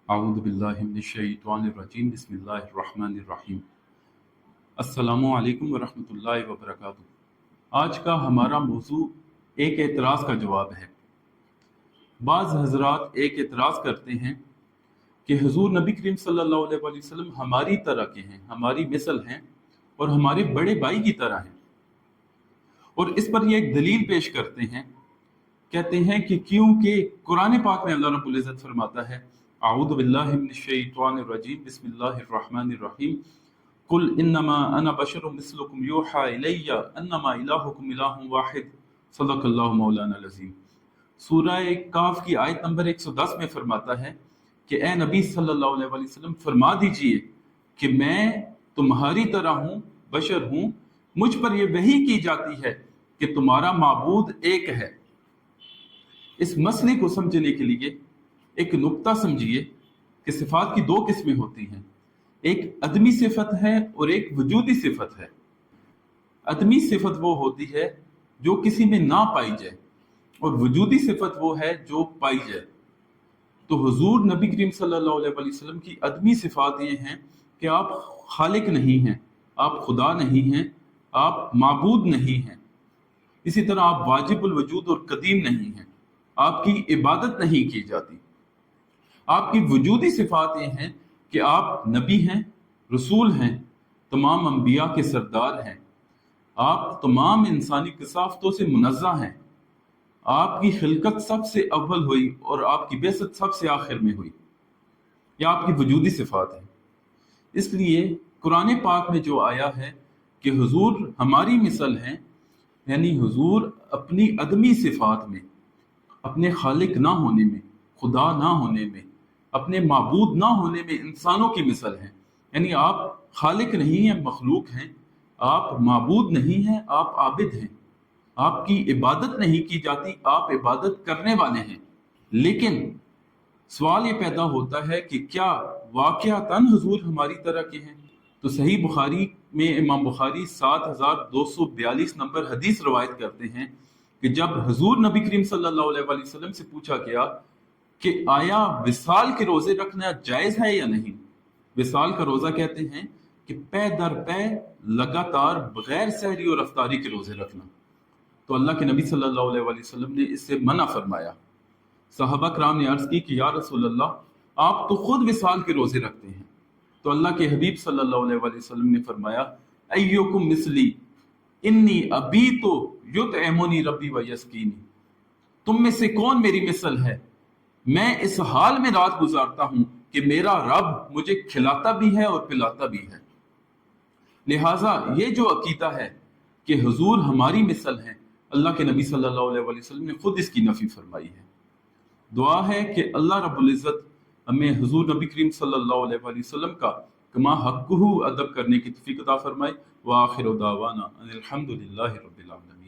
अऊज़ु बिल्लाहि मिनश्शैतानिर रजीम बिस्मिल्लाहिर्रहमानिर रहीम। अस्सलामु अलैकुम वरहमतुल्लाहि वबरकातुहू। आज का हमारा मौजू एक एतराज़ का जवाब है। बाज़ हज़रात एक एतराज़ करते हैं कि हुज़ूर नबी करीम सल्लल्लाहु अलैहि वसल्लम हमारी तरह के हैं, हमारी मिसल हैं और हमारे बड़े भाई की तरह हैं, और इस पर ये एक दलील पेश करते हैं। कहते हैं कि क्योंकि कुरान पाक में अल्लाह रब्बुल इज़्ज़त फरमाता है, अऊज़ु बिल्लाहि मिनश्शैतानिर रजीम बिस्मिल्लाहिर रहमानिर रहीम, कुल इन्नमा अना बशरुम मिस्लुकुम यूहा इलैया अन्नमा इलाहुकुम इलाहुन वाहिद, सदक़ल्लाहु मौलाना अज़ीम। सूरह काफ की आयत नंबर 110 में फरमाता है कि ए नबी सल्लल्लाहु अलैहि वसल्लम फरमा दीजिए कि मैं तुम्हारी तरह हूँ, बशर हूँ, मुझ पर यह वही की जाती है कि तुम्हारा माबूद एक है। इस मसले को समझने के लिए एक नुक्ता समझिए कि सिफात की दो किस्में होती हैं, एक अदमी सिफत है और एक वजूदी सिफत है। अदमी सिफत वो होती है जो किसी में ना पाई जाए, और वजूदी सिफत वो है जो पाई जाए। तो हुजूर नबी करीम सल्लल्लाहु अलैहि वसल्लम की अदमी सिफात ये हैं कि आप खालिक नहीं हैं, आप खुदा नहीं हैं, आप माबूद नहीं हैं। इसी तरह आप वाजिबुल वजूद और कदीम नहीं हैं, आपकी इबादत नहीं की जाती। आपकी वजूदी सिफात ये हैं कि आप नबी हैं, रसूल हैं, तमाम अंबिया के सरदार हैं, आप तमाम इंसानी कसाफतों से मुनज़्ज़ह हैं, आपकी खिलकत सबसे अव्वल हुई और आपकी बेसत सबसे आखिर में हुई। यह आपकी वजूदी सिफात है। इसलिए कुरान पाक में जो आया है कि हुजूर हमारी मिसल हैं, यानी हुजूर अपनी अदमी सिफात में, अपने खालिक ना होने में, खुदा ना होने में, अपने माबूद ना होने में इंसानों की मिसल हैं। यानी आप खालिक नहीं हैं, मखलूक हैं, आप माबूद नहीं हैं, आप आबिद हैं, आपकी इबादत नहीं की जाती, आप इबादत करने वाले हैं। लेकिन सवाल ये पैदा होता है कि क्या वाक़यातन हुजूर हमारी तरह के हैं? तो सही बुखारी में इमाम बुखारी 7242 नंबर हदीस रवायत करते हैं कि जब हुजूर नबी करीम सल्लल्लाहु अलैहि वसल्लम से पूछा गया कि आया विसाल के रोजे रखना जायज है या नहीं। विसाल का रोजा कहते हैं कि पै दर पै लगातार बगैर सहरी और अफ्तारी के रोजे रखना। तो अल्लाह के नबी सल्लल्लाहु अलैहि वसल्लम ने इससे मना फरमाया। सहाबा कराम ने अर्ज की कि या रसूल अल्लाह, आप तो खुद विसाल के रोजे रखते हैं। तो अल्लाह के हबीब सल्लल्लाहु अलैहि वसल्लम ने फरमाया, अय्युकुम मिसली इन्नी अबीतु युतइमुनी रब्बी व यस्कीनी। तुम में से कौन मेरी मिसल है? मैं इस हाल में रात गुजारता हूं कि मेरा रब मुझे खिलाता भी है और पिलाता भी है। लिहाजा ये जो अकीदा है कि हुजूर हमारी मिसल हैं, अल्लाह के नबी सल्लल्लाहु अलैहि वसल्लम ने खुद इसकी नफी फरमाई है। दुआ है कि अल्लाह रब्बुल इज़्ज़त हमें हुजूर नबी करीम सल्लल्लाहु अलैहि वसल्लम का कमा हक़्क़ुहु अदब करने की तौफ़ीक़ अता फरमाए। व आखिरु दावाना अनिल हम्दुलिल्लाहि रब्बिल आलमीन।